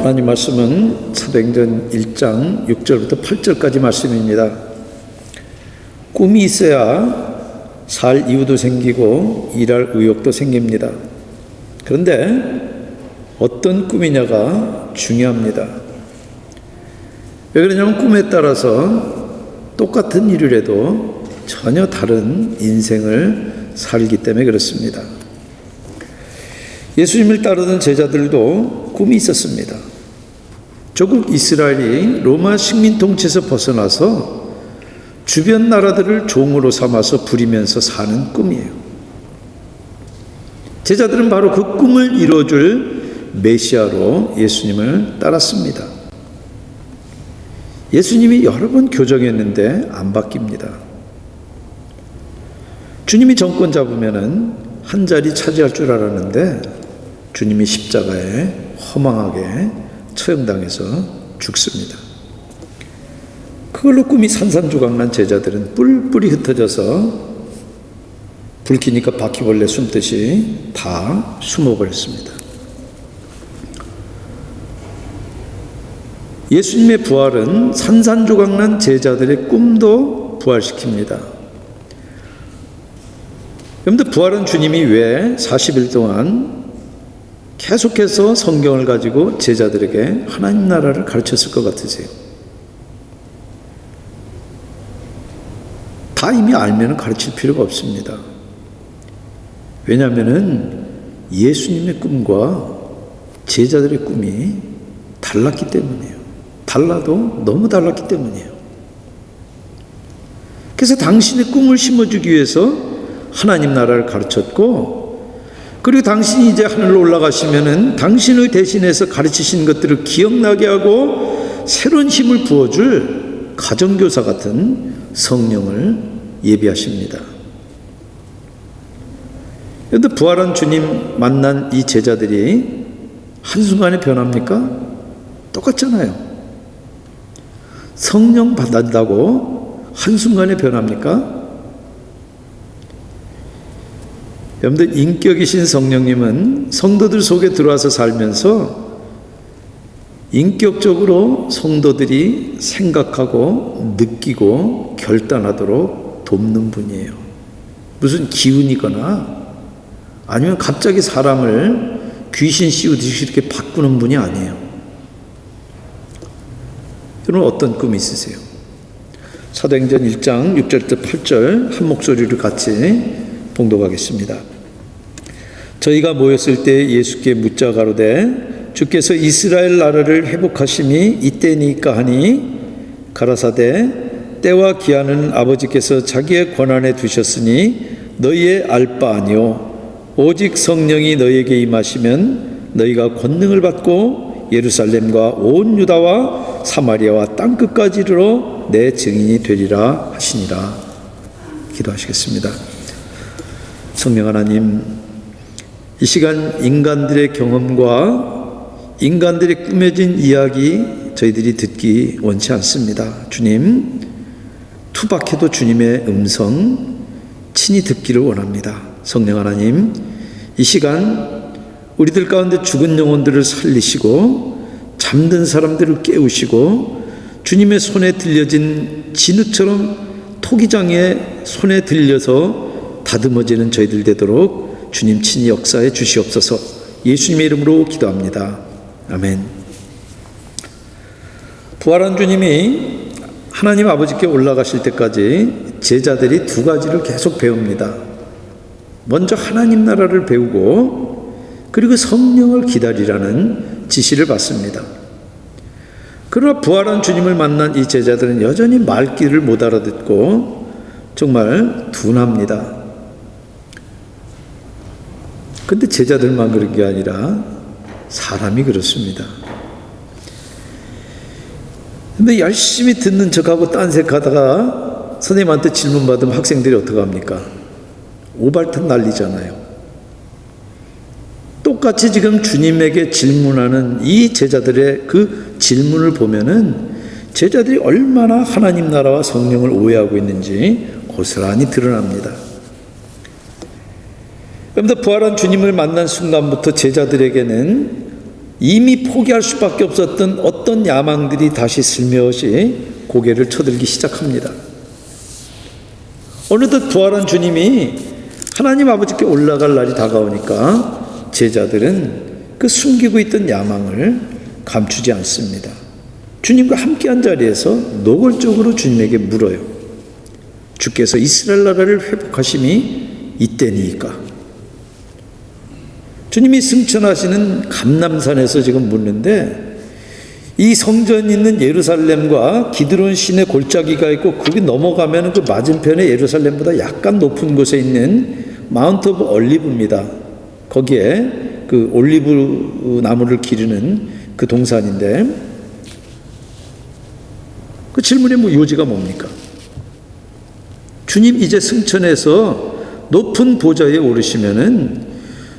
하나님 말씀은 사도행전 1장 6절부터 8절까지 말씀입니다. 꿈이 있어야 살 이유도 생기고 일할 의욕도 생깁니다. 그런데 어떤 꿈이냐가 중요합니다. 왜 그러냐면 꿈에 따라서 똑같은 일을 해도 전혀 다른 인생을 살기 때문에 그렇습니다. 예수님을 따르던 제자들도 꿈이 있었습니다. 조국 이스라엘이 로마 식민 통치에서 벗어나서 주변 나라들을 종으로 삼아서 부리면서 사는 꿈이에요. 제자들은 바로 그 꿈을 이뤄줄 메시아로 예수님을 따랐습니다. 예수님이 여러 번 교정했는데 안 바뀝니다. 주님이 정권 잡으면은 한 자리 차지할 줄 알았는데 주님이 십자가에 허망하게 처형당해서 죽습니다. 그걸로 꿈이 산산조각난 제자들은 뿔뿔이 흩어져서 불 켜니까 바퀴벌레 숨듯이 다 숨어버렸습니다. 예수님의 부활은 산산조각난 제자들의 꿈도 부활시킵니다. 여러분들, 부활한 주님이 왜 40일 동안 계속해서 성경을 가지고 제자들에게 하나님 나라를 가르쳤을 것 같으세요? 다 이미 알면 가르칠 필요가 없습니다. 왜냐하면 예수님의 꿈과 제자들의 꿈이 달랐기 때문이에요. 달라도 너무 달랐기 때문이에요. 그래서 당신의 꿈을 심어주기 위해서 하나님 나라를 가르쳤고, 그리고 당신이 이제 하늘로 올라가시면은 당신을 대신해서 가르치신 것들을 기억나게 하고 새로운 힘을 부어줄 가정교사 같은 성령을 예비하십니다. 그런데 부활한 주님 만난 이 제자들이 한순간에 변합니까? 똑같잖아요. 성령 받는다고 한순간에 변합니까? 여러분들, 인격이신 성령님은 성도들 속에 들어와서 살면서 인격적으로 성도들이 생각하고 느끼고 결단하도록 돕는 분이에요. 무슨 기운이거나 아니면 갑자기 사람을 귀신 씌우듯이 이렇게 바꾸는 분이 아니에요. 여러분, 어떤 꿈이 있으세요? 사도행전 1장 6절부터 8절 한 목소리로 같이 봉독하겠습니다. 저희가 모였을 때 예수께 묻자 가로되 주께서 이스라엘 나라를 회복하심이 이때니까 하니 가라사대 때와 기한은 아버지께서 자기의 권한에 두셨으니 너희의 알 바 아니요 오직 성령이 너희에게 임하시면 너희가 권능을 받고 예루살렘과 온 유다와 사마리아와 땅끝까지 이르러 내 증인이 되리라 하시니라. 기도하시겠습니다. 성령 하나님, 이 시간 인간들의 경험과 인간들의 꾸며진 이야기 저희들이 듣기 원치 않습니다. 주님, 투박해도 주님의 음성 친히 듣기를 원합니다. 성령 하나님, 이 시간 우리들 가운데 죽은 영혼들을 살리시고 잠든 사람들을 깨우시고 주님의 손에 들려진 진흙처럼 토기장의 손에 들려서 다듬어지는 저희들 되도록 주님 친히 역사해 주시옵소서. 예수님의 이름으로 기도합니다. 아멘. 부활한 주님이 하나님 아버지께 올라가실 때까지 제자들이 두 가지를 계속 배웁니다. 먼저 하나님 나라를 배우고 그리고 성령을 기다리라는 지시를 받습니다. 그러나 부활한 주님을 만난 이 제자들은 여전히 말귀를 못 알아듣고 정말 둔합니다. 근데 제자들만 그런 게 아니라 사람이 그렇습니다. 근데 열심히 듣는 척하고 딴색하다가 선생님한테 질문 받으면 학생들이 어떡합니까? 오발탄 날리잖아요. 똑같이 지금 주님에게 질문하는 이 제자들의 그 질문을 보면은 제자들이 얼마나 하나님 나라와 성령을 오해하고 있는지 고스란히 드러납니다. 여러분들, 부활한 주님을 만난 순간부터 제자들에게는 이미 포기할 수밖에 없었던 어떤 야망들이 다시 슬며시 고개를 쳐들기 시작합니다. 어느덧 부활한 주님이 하나님 아버지께 올라갈 날이 다가오니까 제자들은 그 숨기고 있던 야망을 감추지 않습니다. 주님과 함께한 자리에서 노골적으로 주님에게 물어요. 주께서 이스라엘 나라를 회복하심이 이때니까. 주님이 승천하시는 감람산에서 지금 묻는데, 이 성전이 있는 예루살렘과 기드론 시내 골짜기가 있고 거기 넘어가면 그 맞은편에 예루살렘보다 약간 높은 곳에 있는 마운트 오브 올리브입니다. 거기에 그 올리브 나무를 기르는 그 동산인데, 그 질문의 요지가 뭡니까? 주님 이제 승천해서 높은 보좌에 오르시면은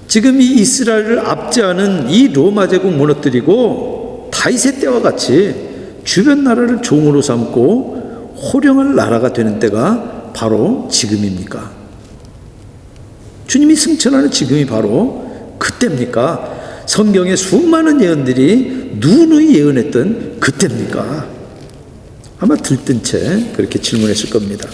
지금 이 이스라엘을 압제하는 이 로마 제국 무너뜨리고 다윗의 때와 같이 주변 나라를 종으로 삼고 호령할 나라가 되는 때가 바로 지금입니까? 주님이 승천하는 지금이 바로 그때입니까? 성경의 수많은 예언들이 누누이 예언했던 그때입니까? 아마 들뜬 채 그렇게 질문했을 겁니다.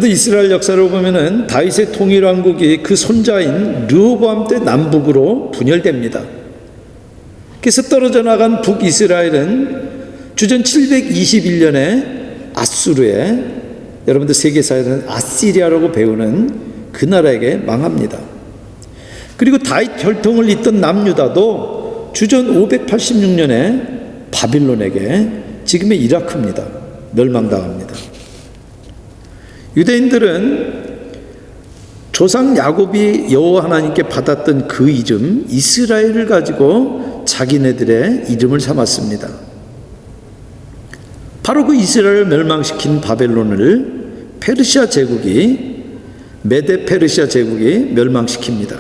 이스라엘 역사를 보면은 다윗의 통일왕국이 그 손자인 르호보암 때 남북으로 분열됩니다. 그래서 떨어져 나간 북이스라엘은 주전 721년에 아수르에, 여러분들 세계사에는 아시리아라고 배우는 그 나라에게 망합니다. 그리고 다윗 혈통을 잇던 남유다도 주전 586년에 바빌론에게, 지금의 이라크입니다, 멸망당합니다. 유대인들은 조상 야곱이 여호와 하나님께 받았던 그 이름 이스라엘을 가지고 자기네들의 이름을 삼았습니다. 바로 그 이스라엘을 멸망시킨 바벨론을 페르시아 제국이, 메데 페르시아 제국이 멸망시킵니다.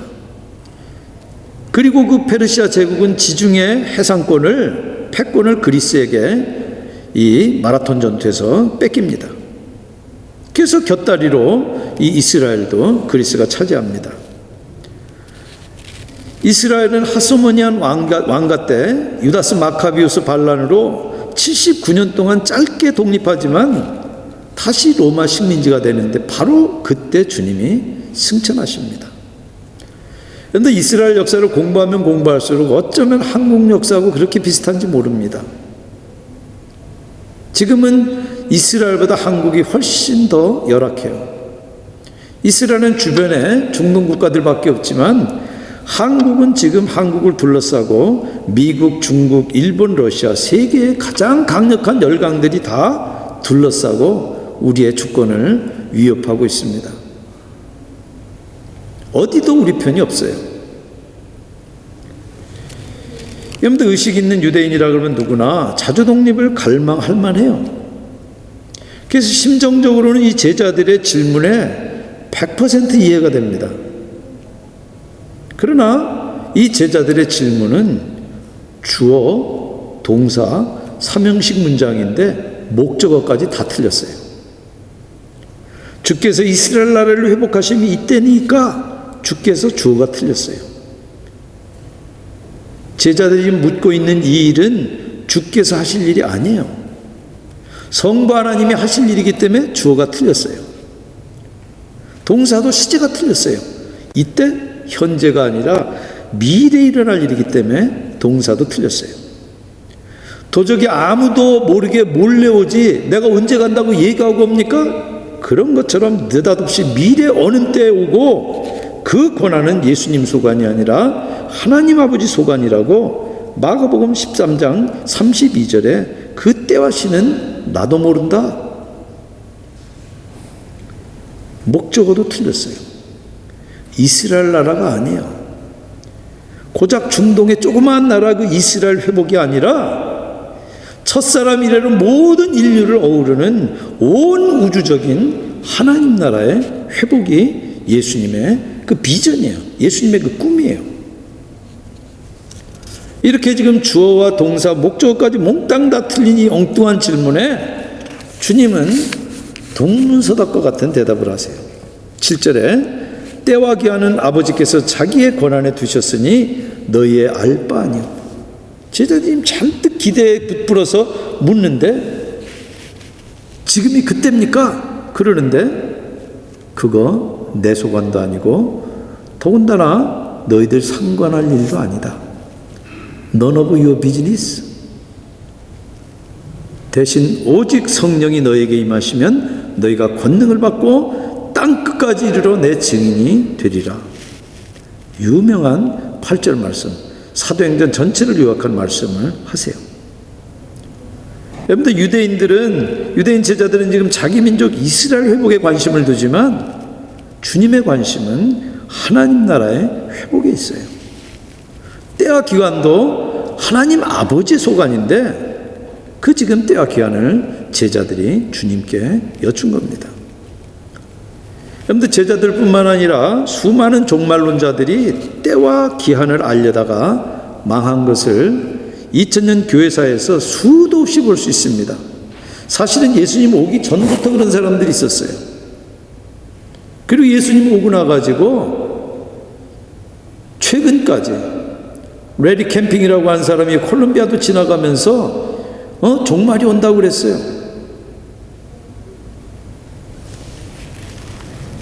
그리고 그 페르시아 제국은 지중해 해상권을, 패권을 그리스에게 이 마라톤 전투에서 뺏깁니다. 그래서 곁다리로 이 이스라엘도 그리스가 차지합니다. 이스라엘은 하소모니안 왕가 때 유다스 마카비우스 반란으로 79년 동안 짧게 독립하지만 다시 로마 식민지가 되는데 바로 그때 주님이 승천하십니다. 그런데 이스라엘 역사를 공부하면 공부할수록 어쩌면 한국 역사하고 그렇게 비슷한지 모릅니다. 지금은 이스라엘보다 한국이 훨씬 더 열악해요. 이스라엘은 주변에 중동 국가들밖에 없지만 한국은 지금 한국을 둘러싸고 미국, 중국, 일본, 러시아 세계의 가장 강력한 열강들이 다 둘러싸고 우리의 주권을 위협하고 있습니다. 어디도 우리 편이 없어요. 여러분들 의식 있는 유대인이라 그러면 누구나 자주 독립을 갈망할 만해요. 그래서 심정적으로는 이 제자들의 질문에 100% 이해가 됩니다. 그러나 이 제자들의 질문은 주어, 동사, 삼형식 문장인데 목적어까지 다 틀렸어요. 주께서 이스라엘 나라를 회복하심이 이때니까 주께서 주어가 틀렸어요. 제자들이 묻고 있는 이 일은 주께서 하실 일이 아니에요. 성부 하나님이 하실 일이기 때문에 주어가 틀렸어요. 동사도 시제가 틀렸어요. 이때 현재가 아니라 미래에 일어날 일이기 때문에 동사도 틀렸어요. 도적이 아무도 모르게 몰래 오지 내가 언제 간다고 얘기하고 옵니까? 그런 것처럼 느닷없이 미래 어느 때에 오고, 그 권한은 예수님 소관이 아니라 하나님 아버지 소관이라고 마가복음 13장 32절에 그 때와 시는 나도 모른다. 목적어도 틀렸어요. 이스라엘 나라가 아니에요. 고작 중동의 조그마한 나라 그 이스라엘 회복이 아니라 첫사람 이래로 모든 인류를 어우르는 온 우주적인 하나님 나라의 회복이 예수님의 그 비전이에요. 예수님의 그 꿈이에요. 이렇게 지금 주어와 동사, 목적어까지 몽땅 다 틀린 이 엉뚱한 질문에 주님은 동문서답과 같은 대답을 하세요. 7절에 때와 기한은 아버지께서 자기의 권한에 두셨으니 너희의 알 바 아니요. 제자들이 잔뜩 기대에 부풀어서 묻는데 지금이 그때입니까? 그러는데 그거 내 소관도 아니고 더군다나 너희들 상관할 일도 아니다. None of your business. 대신 오직 성령이 너에게 임하시면 너희가 권능을 받고 땅 끝까지 이르러 내 증인이 되리라. 유명한 8절 말씀, 사도행전 전체를 요약한 말씀을 하세요. 여러분들 유대인 제자들은 지금 자기 민족 이스라엘 회복에 관심을 두지만 주님의 관심은 하나님 나라의 회복에 있어요. 때와 기간도 하나님 아버지의 소관인데 그 지금 때와 기한을 제자들이 주님께 여쭌 겁니다. 여러분들 제자들뿐만 아니라 수많은 종말론자들이 때와 기한을 알려다가 망한 것을 2000년 교회사에서 수도 없이 볼 수 있습니다. 사실은 예수님 오기 전부터 그런 사람들이 있었어요. 그리고 예수님 오고 나가지고 최근까지 레디 캠핑이라고 한 사람이 콜롬비아도 지나가면서 종말이 온다고 그랬어요.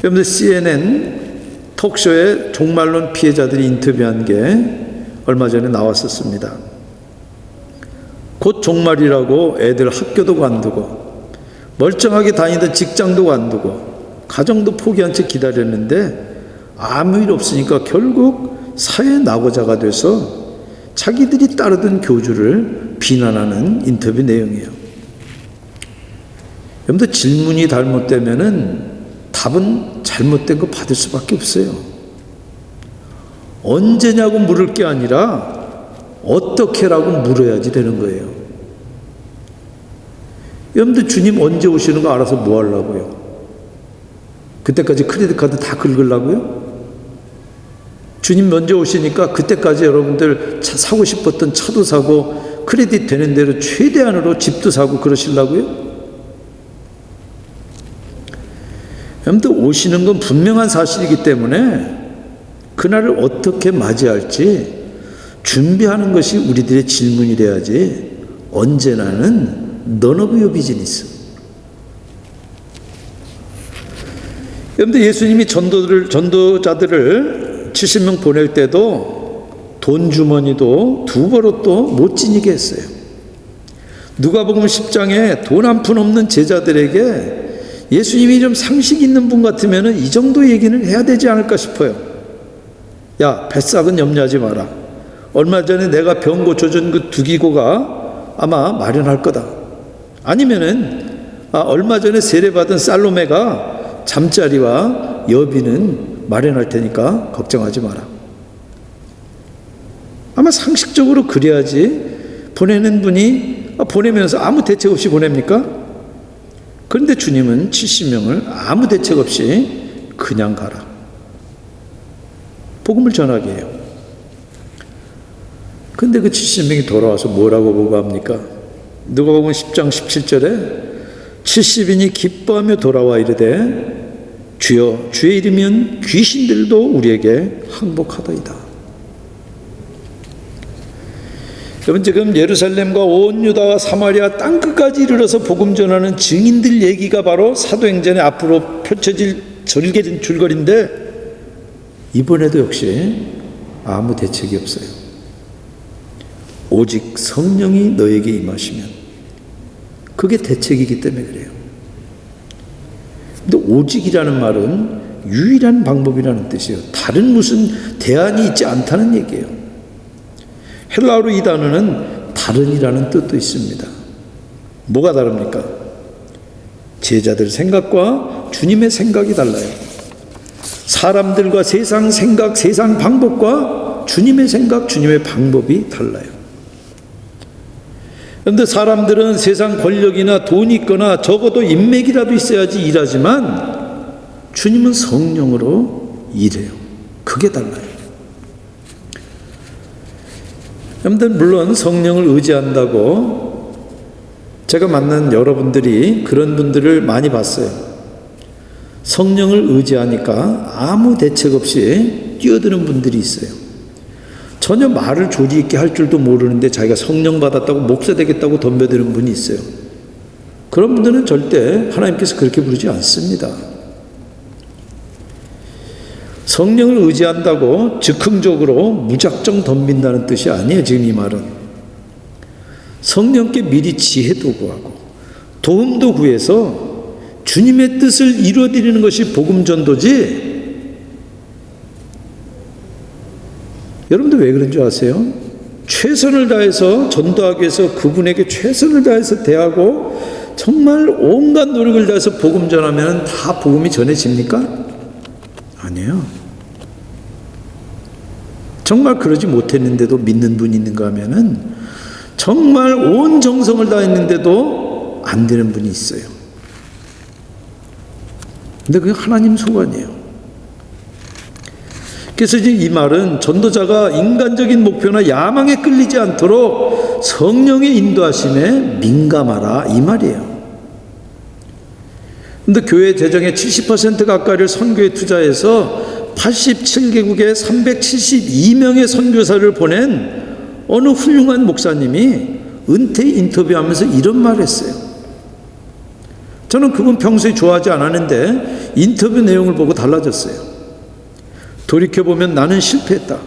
여러분들 CNN 톡쇼에 종말론 피해자들이 인터뷰한 게 얼마 전에 나왔었습니다. 곧 종말이라고 애들 학교도 관두고 멀쩡하게 다니던 직장도 관두고 가정도 포기한 채 기다렸는데 아무 일 없으니까 결국 사회 낙오자가 돼서 자기들이 따르던 교주를 비난하는 인터뷰 내용이에요. 여러분들 질문이 잘못되면은 답은 잘못된 거 받을 수밖에 없어요. 언제냐고 물을 게 아니라 어떻게라고 물어야지 되는 거예요. 여러분들 주님 언제 오시는 거 알아서 뭐 하려고요? 그때까지 크레딧 카드 다 긁으려고요? 주님 먼저 오시니까 그때까지 여러분들 사고 싶었던 차도 사고 크레딧 되는 대로 최대한으로 집도 사고 그러시려고요? 여러분들 오시는 건 분명한 사실이기 때문에 그날을 어떻게 맞이할지 준비하는 것이 우리들의 질문이 돼야지 언제나는 none of your business. 여러분들 예수님이 전도자들을 70명 보낼 때도 돈 주머니도 두 버릇도 못 지니게 했어요. 누가복음 10장에 돈 한 푼 없는 제자들에게 예수님이 좀 상식 있는 분 같으면 이 정도 얘기는 해야 되지 않을까 싶어요. 야, 뱃삭은 염려하지 마라. 얼마 전에 내가 병 고쳐준 그 두기고가 아마 마련할 거다. 아니면은 얼마 전에 세례받은 살로메가 잠자리와 여비는 마련할 테니까 걱정하지 마라. 아마 상식적으로 그래야지 보내는 분이 보내면서 아무 대책 없이 보냅니까? 그런데 주님은 70명을 아무 대책 없이 그냥 가라. 복음을 전하게 해요. 근데 그 70명이 돌아와서 뭐라고 보고합니까? 누가복음 10장 17절에 70인이 기뻐하며 돌아와 이르되 주여 주의 이름이면 귀신들도 우리에게 항복하더이다. 여러분 지금 예루살렘과 온 유다와 사마리아 땅끝까지 이르러서 복음 전하는 증인들 얘기가 바로 사도행전의 앞으로 펼쳐질 절개된 줄거리인데 이번에도 역시 아무 대책이 없어요. 오직 성령이 너에게 임하시면 그게 대책이기 때문에 그래요. 근데 오직이라는 말은 유일한 방법이라는 뜻이에요. 다른 무슨 대안이 있지 않다는 얘기예요. 헬라어로 이 단어는 다른이라는 뜻도 있습니다. 뭐가 다릅니까? 제자들 생각과 주님의 생각이 달라요. 사람들과 세상 생각, 세상 방법과 주님의 생각, 주님의 방법이 달라요. 그런데 사람들은 세상 권력이나 돈이 있거나 적어도 인맥이라도 있어야지 일하지만 주님은 성령으로 일해요. 그게 달라요. 여러분들 물론 성령을 의지한다고 제가 만난 여러분들이 그런 분들을 많이 봤어요. 성령을 의지하니까 아무 대책 없이 뛰어드는 분들이 있어요. 전혀 말을 조리 있게 할 줄도 모르는데 자기가 성령 받았다고 목사 되겠다고 덤벼드는 분이 있어요. 그런 분들은 절대 하나님께서 그렇게 부르지 않습니다. 성령을 의지한다고 즉흥적으로 무작정 덤빈다는 뜻이 아니에요. 지금 이 말은 성령께 미리 지혜도 구하고 도움도 구해서 주님의 뜻을 이루어드리는 것이 복음 전도지. 여러분들 왜 그런 줄 아세요? 최선을 다해서 전도하기 위해서 그분에게 최선을 다해서 대하고 정말 온갖 노력을 다해서 복음 전하면 다 복음이 전해집니까? 아니에요. 정말 그러지 못했는데도 믿는 분이 있는가 하면은 정말 온 정성을 다했는데도 안 되는 분이 있어요. 근데 그게 하나님 소관이에요. 그래서 이제 이 말은 전도자가 인간적인 목표나 야망에 끌리지 않도록 성령의 인도하심에 민감하라 이 말이에요. 근데 교회 재정의 70% 가까이를 선교에 투자해서 87개국에 372명의 선교사를 보낸 어느 훌륭한 목사님이 은퇴 인터뷰하면서 이런 말을 했어요. 저는 그분 평소에 좋아하지 않았는데 인터뷰 내용을 보고 달라졌어요. 돌이켜보면 나는 실패했다.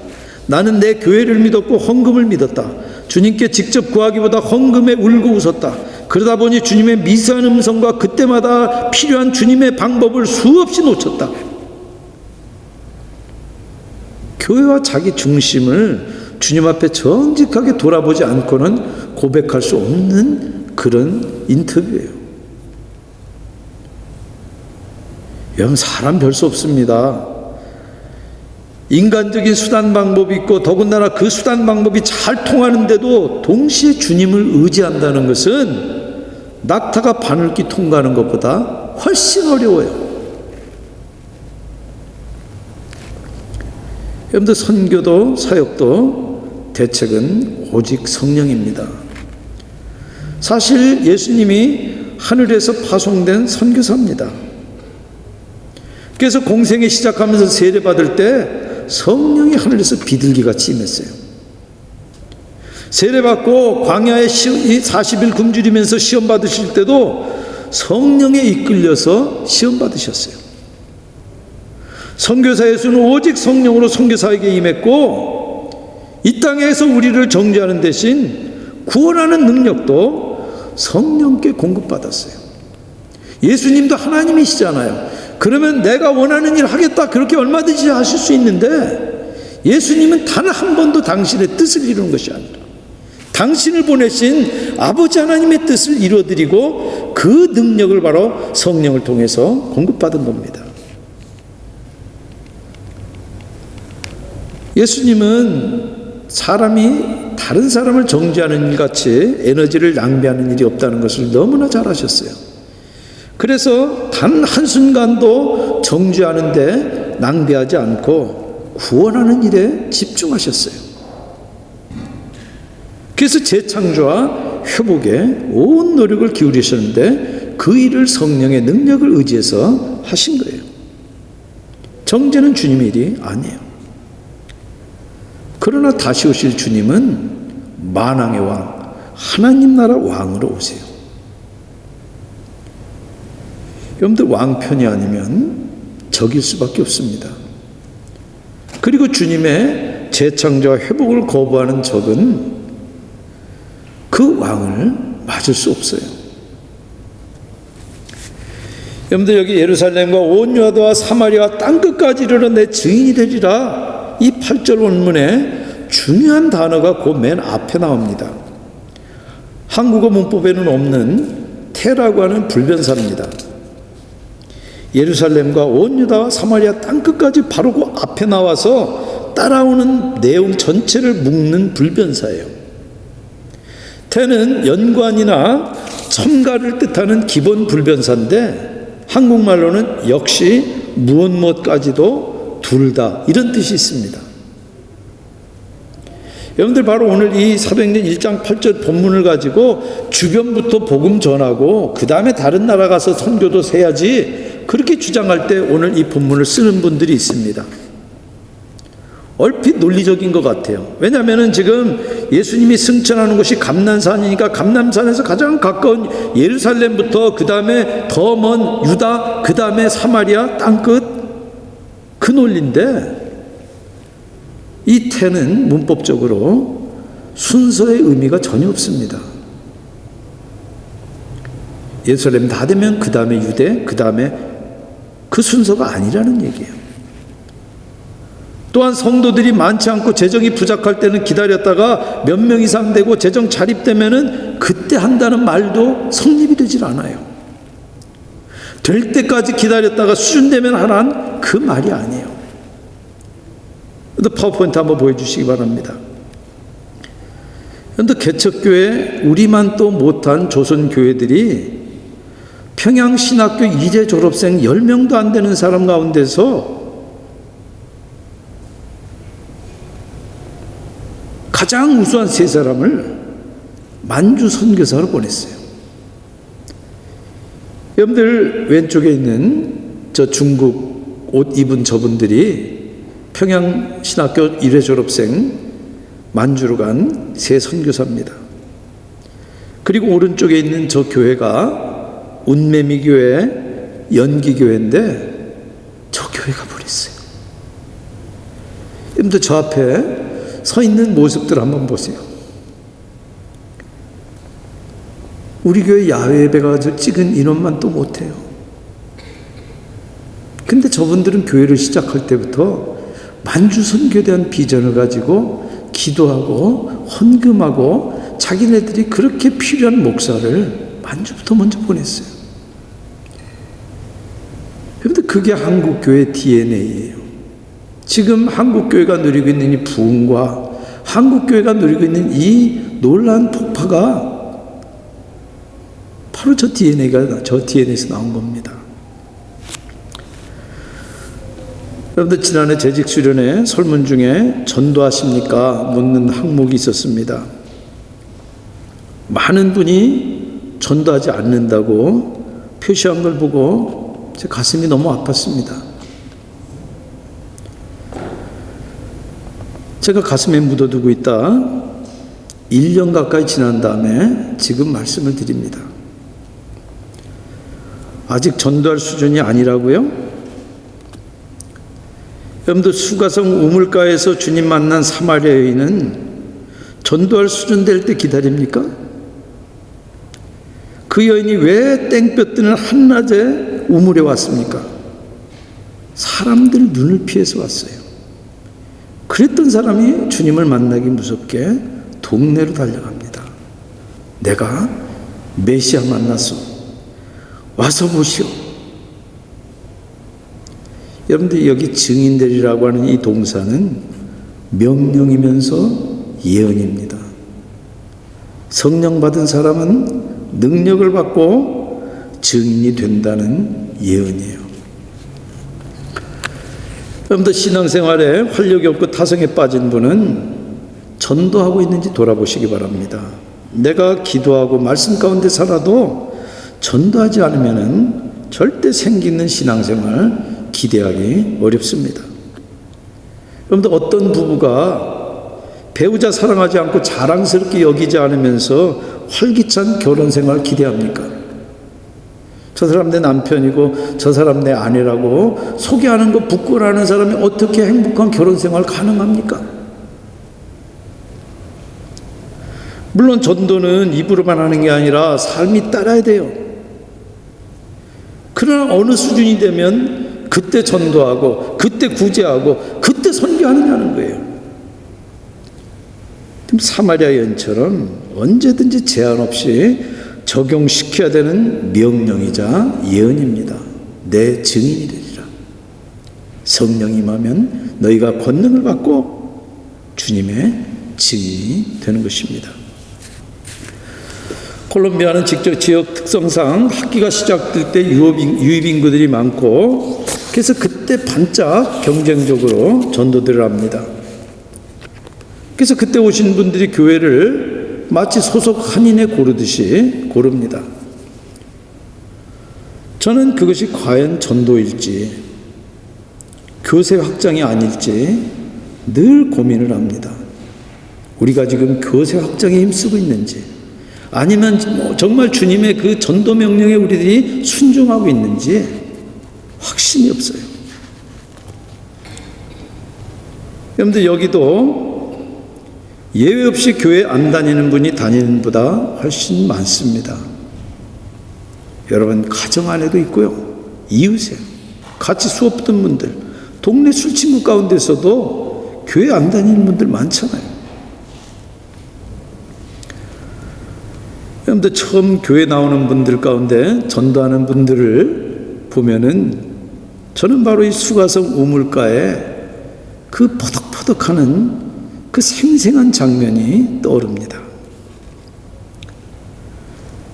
나는 내 교회를 믿었고 헌금을 믿었다. 주님께 직접 구하기보다 헌금에 울고 웃었다. 그러다 보니 주님의 미세한 음성과 그때마다 필요한 주님의 방법을 수없이 놓쳤다. 교회와 자기 중심을 주님 앞에 정직하게 돌아보지 않고는 고백할 수 없는 그런 인터뷰예요. 여러분, 사람 별 수 없습니다. 인간적인 수단 방법이 있고 더군다나 그 수단 방법이 잘 통하는데도 동시에 주님을 의지한다는 것은 낙타가 바늘길 통과하는 것보다 훨씬 어려워요. 여러분들, 선교도 사역도 대책은 오직 성령입니다. 사실 예수님이 하늘에서 파송된 선교사입니다. 그래서 공생애 시작하면서 세례받을 때 성령이 하늘에서 비둘기같이 임했어요. 세례받고 광야에 40일 굶주리면서 시험 받으실 때도 성령에 이끌려서 시험 받으셨어요. 선교사 예수는 오직 성령으로 선교사에게 임했고 이 땅에서 우리를 정죄하는 대신 구원하는 능력도 성령께 공급받았어요. 예수님도 하나님이시잖아요. 그러면 내가 원하는 일 하겠다 그렇게 얼마든지 하실 수 있는데 예수님은 단 한 번도 당신의 뜻을 이루는 것이 아니라 당신을 보내신 아버지 하나님의 뜻을 이루어드리고 그 능력을 바로 성령을 통해서 공급받은 겁니다. 예수님은 사람이 다른 사람을 정죄하는 일 같이 에너지를 낭비하는 일이 없다는 것을 너무나 잘 아셨어요. 그래서 단 한순간도 정죄하는데 낭비하지 않고 구원하는 일에 집중하셨어요. 그래서 재창조와 회복에 온 노력을 기울이셨는데 그 일을 성령의 능력을 의지해서 하신 거예요. 정죄는 주님의 일이 아니에요. 그러나 다시 오실 주님은 만왕의 왕, 하나님 나라 왕으로 오세요. 여러분들, 왕편이 아니면 적일 수밖에 없습니다. 그리고 주님의 재창조와 회복을 거부하는 적은 그 왕을 맞을 수 없어요. 여러분들, 여기 예루살렘과 온 유다와 사마리아 땅끝까지 이르러 내 증인이 되리라, 이 8절 원문에 중요한 단어가 그 맨 앞에 나옵니다. 한국어 문법에는 없는 테라고 하는 불변사입니다. 예루살렘과 온 유다와 사마리아 땅끝까지 바로 그 앞에 나와서 따라오는 내용 전체를 묶는 불변사예요. 테는 연관이나 첨가를 뜻하는 기본 불변사인데 한국말로는 역시 무엇까지도 둘 다 이런 뜻이 있습니다. 여러분들, 바로 오늘 이 사도행전 1장 8절 본문을 가지고 주변부터 복음 전하고 그 다음에 다른 나라 가서 선교도 해야지 그렇게 주장할 때 오늘 이 본문을 쓰는 분들이 있습니다. 얼핏 논리적인 것 같아요. 왜냐하면 지금 예수님이 승천하는 곳이 감난산이니까 감난산에서 가장 가까운 예루살렘부터 그 다음에 더 먼 유다, 그 다음에 사마리아 땅끝, 그 논리인데 이 태는 문법적으로 순서의 의미가 전혀 없습니다. 예루살렘 다 되면 그 다음에 유대, 그 다음에 그 순서가 아니라는 얘기예요. 또한 성도들이 많지 않고 재정이 부족할 때는 기다렸다가 몇 명 이상 되고 재정 자립되면은 그때 한다는 말도 성립이 되질 않아요. 될 때까지 기다렸다가 수준되면 하라는 그 말이 아니에요. 파워포인트 한번 보여주시기 바랍니다. 그런데 개척교회 우리만 또 못한 조선교회들이 평양신학교 이제 졸업생 10명도 안 되는 사람 가운데서 가장 우수한 세 사람을 만주 선교사로 보냈어요. 여러분들 왼쪽에 있는 저 중국 옷 입은 저분들이 평양신학교 1회 졸업생 만주로 간 세 선교사입니다. 그리고 오른쪽에 있는 저 교회가 운매미교회 연기교회인데 저 교회가 버렸어요. 여러분들 저 앞에 서 있는 모습들 한번 보세요. 우리 교회 야외 예배 가서 찍은 인원만 또 못해요. 근데 저분들은 교회를 시작할 때부터 만주 선교에 대한 비전을 가지고 기도하고 헌금하고 자기네들이 그렇게 필요한 목사를 만주부터 먼저 보냈어요. 그런데 그게 한국교회 DNA예요. 지금 한국교회가 누리고 있는 이 부흥과 한국교회가 누리고 있는 이 놀라운 폭파가 바로 저 DNA에서 나온 겁니다. 여러분들 지난해 재직 수련회 설문 중에 전도하십니까? 묻는 항목이 있었습니다. 많은 분이 전도하지 않는다고 표시한 걸 보고 제 가슴이 너무 아팠습니다. 제가 가슴에 묻어두고 있다 1년 가까이 지난 다음에 지금 말씀을 드립니다. 아직 전도할 수준이 아니라고요? 여러분들 수가성 우물가에서 주님 만난 사마리아 여인은 전도할 수준 될 때 기다립니까? 그 여인이 왜 땡볕 뜨는 한낮에 우물에 왔습니까? 사람들 눈을 피해서 왔어요. 그랬던 사람이 주님을 만나기 무섭게 동네로 달려갑니다. 내가 메시아 만났어. 와서 보시오. 여러분들 여기 증인들이라고 하는 이 동사는 명령이면서 예언입니다. 성령 받은 사람은 능력을 받고 증인이 된다는 예언이에요. 여러분들 신앙생활에 활력이 없고 타성에 빠진 분은 전도하고 있는지 돌아보시기 바랍니다. 내가 기도하고 말씀 가운데 살아도 전도하지 않으면 절대 생기는 신앙생활 기대하기 어렵습니다. 여러분들 어떤 부부가 배우자 사랑하지 않고 자랑스럽게 여기지 않으면서 활기찬 결혼생활 기대합니까? 저 사람 내 남편이고 저 사람 내 아내라고 소개하는 거 부끄러워하는 사람이 어떻게 행복한 결혼생활 가능합니까? 물론 전도는 입으로만 하는 게 아니라 삶이 따라야 돼요. 그러나 어느 수준이 되면 그때 전도하고 그때 구제하고 그때 선교하느냐는 거예요. 사마리아 여인처럼 언제든지 제한 없이 적용시켜야 되는 명령이자 예언입니다. 내 증인이 되리라. 성령이 임하면 너희가 권능을 받고 주님의 증인이 되는 것입니다. 콜롬비아는 직접 지역 특성상 학기가 시작될 때 유입 인구들이 많고 그래서 그때 반짝 경쟁적으로 전도들을 합니다. 그래서 그때 오신 분들이 교회를 마치 소속 한인에 고르듯이 고릅니다. 저는 그것이 과연 전도일지 교세 확장이 아닐지 늘 고민을 합니다. 우리가 지금 교세 확장에 힘쓰고 있는지, 아니면 정말 주님의 그 전도 명령에 우리들이 순종하고 있는지 확신이 없어요. 여러분들, 여기도 예외 없이 교회 안 다니는 분이 다니는 보다 훨씬 많습니다. 여러분, 가정 안에도 있고요, 이웃에 같이 수업 듣는 분들, 동네 술친구 가운데서도 교회 안 다니는 분들 많잖아요. 여러분들, 처음 교회 나오는 분들 가운데 전도하는 분들을 보면은 저는 바로 이 수가성 우물가에 그 퍼덕퍼덕하는 그 생생한 장면이 떠오릅니다.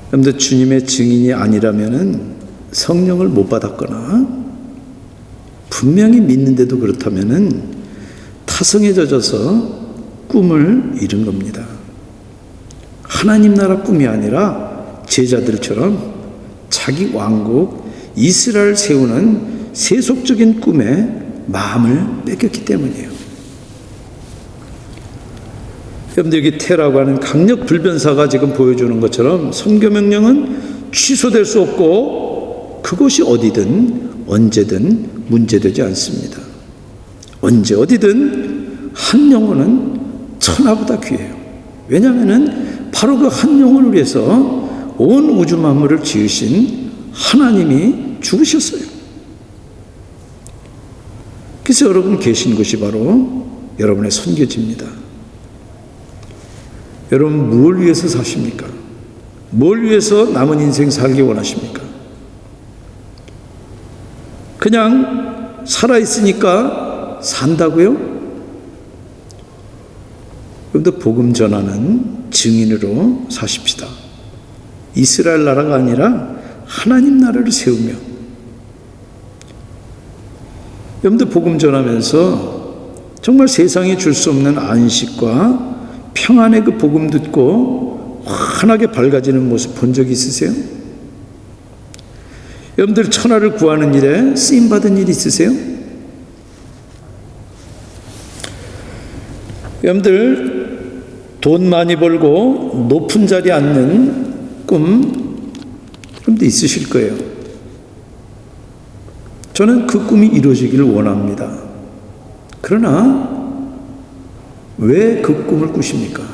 여러분들, 주님의 증인이 아니라면은 성령을 못 받았거나 분명히 믿는데도 그렇다면은 타성에 젖어서 꿈을 이룬 겁니다. 하나님 나라 꿈이 아니라 제자들처럼 자기 왕국 이스라엘 세우는 세속적인 꿈에 마음을 뺏겼기 때문이에요. 여러분들, 여기 테라고 하는 강력 불변사가 지금 보여주는 것처럼 선교 명령은 취소될 수 없고 그것이 어디든 언제든 문제되지 않습니다. 언제 어디든 한 영혼은 천하보다 귀해요. 왜냐하면 바로 그 한 영혼을 위해서 온 우주 만물을 지으신 하나님이 죽으셨어요. 그래서 여러분 계신 곳이 바로 여러분의 선교지입니다. 여러분, 뭘 위해서 사십니까? 뭘 위해서 남은 인생 살기 원하십니까? 그냥 살아있으니까 산다고요? 여러분들, 복음 전하는 증인으로 사십시다. 이스라엘 나라가 아니라 하나님 나라를 세우며, 여러분들 복음 전하면서 정말 세상이 줄 수 없는 안식과 평안의 그 복음 듣고 환하게 밝아지는 모습 본 적 있으세요? 여러분들, 천하를 구하는 일에 쓰임받은 일 있으세요? 여러분들, 돈 많이 벌고 높은 자리에 앉는 꿈 여러분들 있으실 거예요. 저는 그 꿈이 이루어지기를 원합니다. 그러나 왜 그 꿈을 꾸십니까?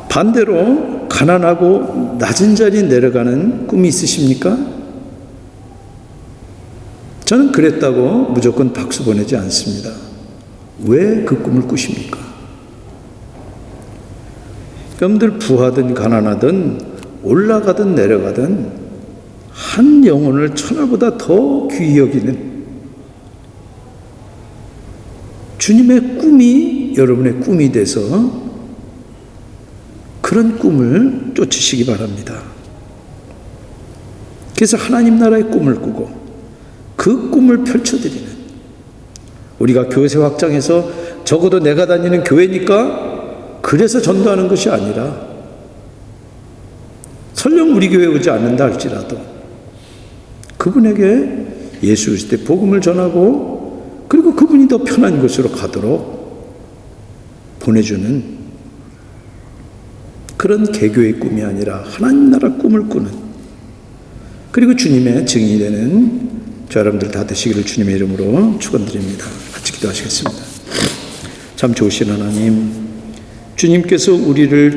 반대로 가난하고 낮은 자리에 내려가는 꿈이 있으십니까? 저는 그랬다고 무조건 박수 보내지 않습니다. 왜 그 꿈을 꾸십니까? 여러분들, 부하든 가난하든 올라가든 내려가든 한 영혼을 천하보다 더 귀히 여기는 주님의 꿈이 여러분의 꿈이 돼서 그런 꿈을 쫓으시기 바랍니다. 그래서 하나님 나라의 꿈을 꾸고 그 꿈을 펼쳐드리는, 우리가 교세 확장해서 적어도 내가 다니는 교회니까 그래서 전도하는 것이 아니라, 설령 우리 교회에 오지 않는다 할지라도 그분에게 예수 그리스도의 복음을 전하고, 그리고 그분이 더 편한 곳으로 가도록 보내주는 그런 개교의 꿈이 아니라 하나님 나라 꿈을 꾸는, 그리고 주님의 증인이 되는 저 여러분들 다 되시기를 주님의 이름으로 축원드립니다. 같이 기도하시겠습니다. 참 좋으신 하나님, 주님께서 우리를